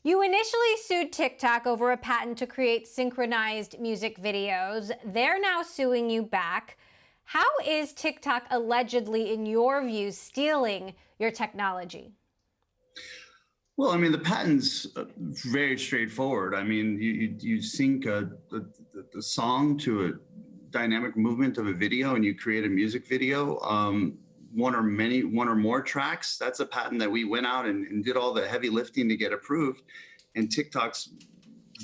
You initially sued TikTok over a patent to create synchronized music videos. They're now suing you back. How is TikTok allegedly, in your view, stealing your technology? Well, I mean, the patent's very straightforward. I mean, you sync the song to a dynamic movement of a video, and you create a music video. One or more tracks. That's a patent that we went out and did all the heavy lifting to get approved. And TikTok's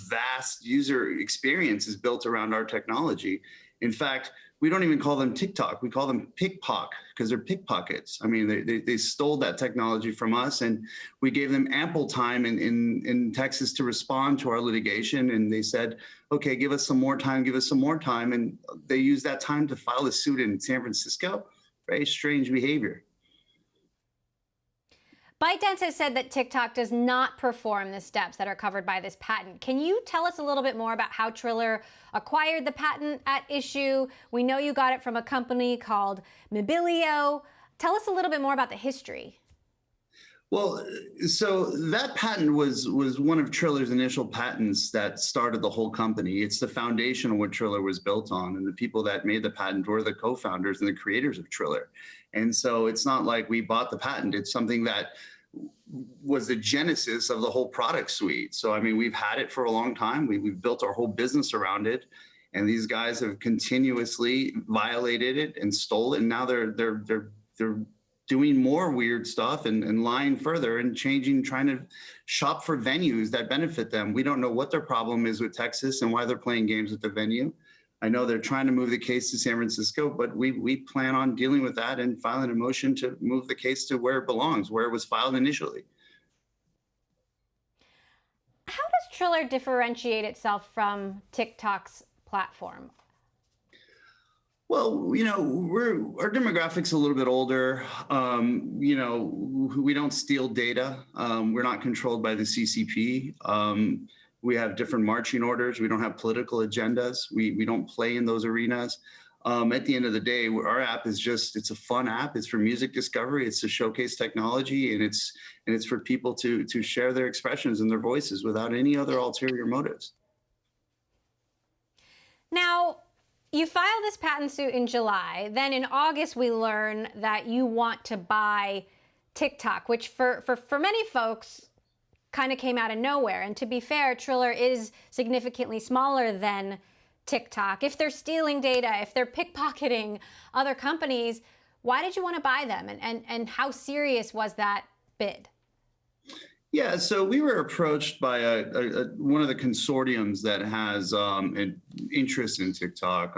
vast user experience is built around our technology. In fact, we don't even call them TikTok. We call them pickpock because they're pickpockets. I mean, they stole that technology from us, and we gave them ample time in Texas to respond to our litigation. And they said, okay, give us some more time, give us some more time. And they used that time to file a suit in San Francisco. Very strange behavior. ByteDance has said that TikTok does not perform the steps that are covered by this patent. Can you tell us a little bit more about how Triller acquired the patent at issue? We know you got it from a company called Mobilio. Tell us a little bit more about the history. Well, so that patent was one of Triller's initial patents that started the whole company. It's the foundation of what Triller was built on, and the people that made the patent were the co-founders and the creators of Triller. And so it's not like we bought the patent. It's something that was the genesis of the whole product suite. So, I mean, we've had it for a long time. We've built our whole business around it. And these guys have continuously violated it and stole it. And now they're doing more weird stuff and lying further and trying to shop for venues that benefit them. We don't know what their problem is with Texas and why they're playing games at the venue. I know they're trying to move the case to San Francisco, but we plan on dealing with that and filing a motion to move the case to where it belongs, where it was filed initially. How does Triller differentiate itself from TikTok's platform? Well, our demographic's a little bit older. We don't steal data. We're not controlled by the CCP. We have different marching orders. We don't have political agendas. We don't play in those arenas. At the end of the day, our app is it's a fun app. It's for music discovery. It's to showcase technology, and it's for people to share their expressions and their voices without any other ulterior motives. Now, you filed this patent suit in July. Then in August, we learn that you want to buy TikTok, which for many folks kind of came out of nowhere. And to be fair, Triller is significantly smaller than TikTok. If they're stealing data, if they're pickpocketing other companies, why did you want to buy them? And how serious was that bid? Yeah, so we were approached by one of the consortiums that has an interest in TikTok.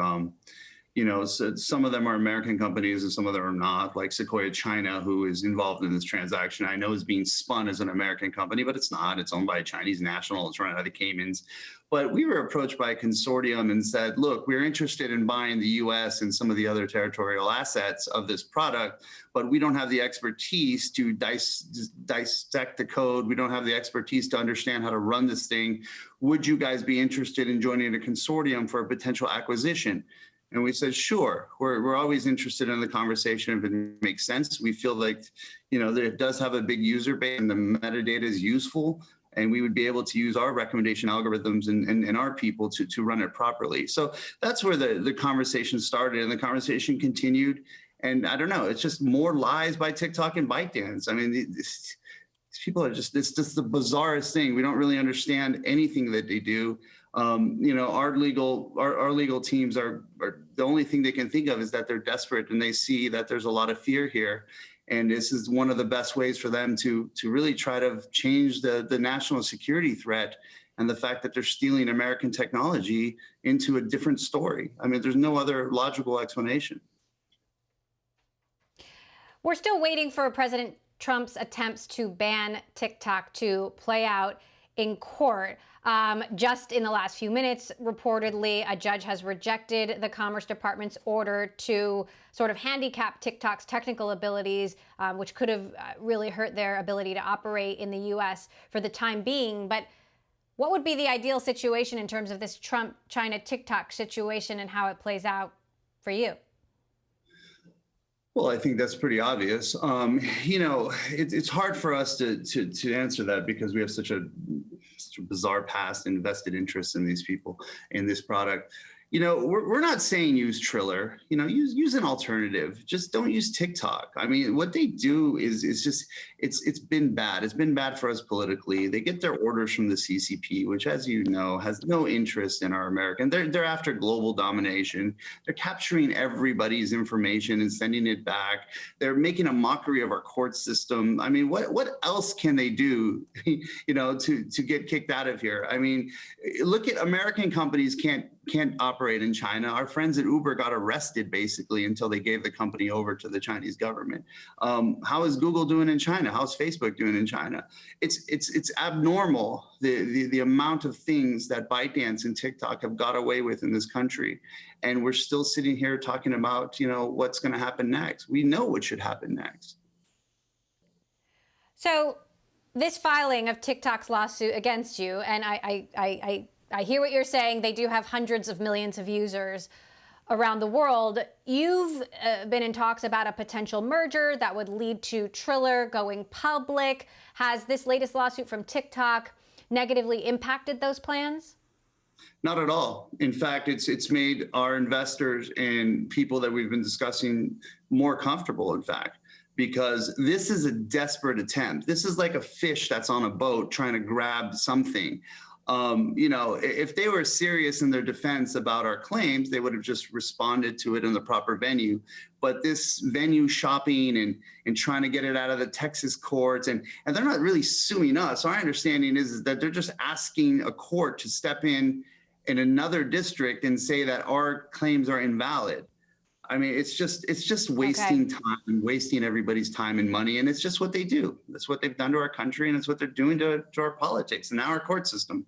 So some of them are American companies and some of them are not, like Sequoia China, who is involved in this transaction. I know is being spun as an American company, but it's not. It's owned by a Chinese national. It's run out of the Caymans. But we were approached by a consortium and said, look, we're interested in buying the US and some of the other territorial assets of this product, but we don't have the expertise to dissect the code. We don't have the expertise to understand how to run this thing. Would you guys be interested in joining a consortium for a potential acquisition? And we said, sure, we're always interested in the conversation if it makes sense. We feel like, that it does have a big user base and the metadata is useful, and we would be able to use our recommendation algorithms and our people to run it properly. So that's where the conversation started, and the conversation continued. And I don't know, it's just more lies by TikTok and ByteDance. I mean, these people are it's just the bizarrest thing. We don't really understand anything that they do. Our legal teams are the only thing they can think of is that they're desperate, and they see that there's a lot of fear here. And this is one of the best ways for them to really try to change the national security threat and the fact that they're stealing American technology into a different story. I mean, there's no other logical explanation. We're still waiting for President Trump's attempts to ban TikTok to play out in court. Just in the last few minutes, reportedly, a judge has rejected the Commerce Department's order to sort of handicap TikTok's technical abilities, which could have really hurt their ability to operate in the U.S. for the time being. But what would be the ideal situation in terms of this Trump-China TikTok situation and how it plays out for you? Well, I think that's pretty obvious. It's hard for us to answer that because we have such a such a bizarre past and vested interest in these people in this product. We're not saying use Triller. Use an alternative. Just don't use TikTok. I mean, what they do is just it's been bad. It's been bad for us politically. They get their orders from the CCP, which, as you know, has no interest in our American. They're after global domination. They're capturing everybody's information and sending it back. They're making a mockery of our court system. I mean, what else can they do, to get kicked out of here? I mean, look at American companies can't operate in China. Our friends at Uber got arrested basically until they gave the company over to the Chinese government. How is Google doing in China? How's Facebook doing in China? It's abnormal the amount of things that ByteDance and TikTok have got away with in this country, and we're still sitting here talking about what's going to happen next. We know what should happen next. So, this filing of TikTok's lawsuit against you, and I hear what you're saying. They do have hundreds of millions of users around the world. You've been in talks about a potential merger that would lead to Triller going public. Has this latest lawsuit from TikTok negatively impacted those plans? Not at all. In fact, it's made our investors and people that we've been discussing more comfortable, in fact, because this is a desperate attempt. This is like a fish that's on a boat trying to grab something. If they were serious in their defense about our claims, they would have just responded to it in the proper venue. But this venue shopping and trying to get it out of the Texas courts, and they're not really suing us. Our understanding is that they're just asking a court to step in another district and say that our claims are invalid. I mean, it's just wasting time, wasting everybody's time and money. And it's just what they do. That's what they've done to our country, and it's what they're doing to our politics and now our court system.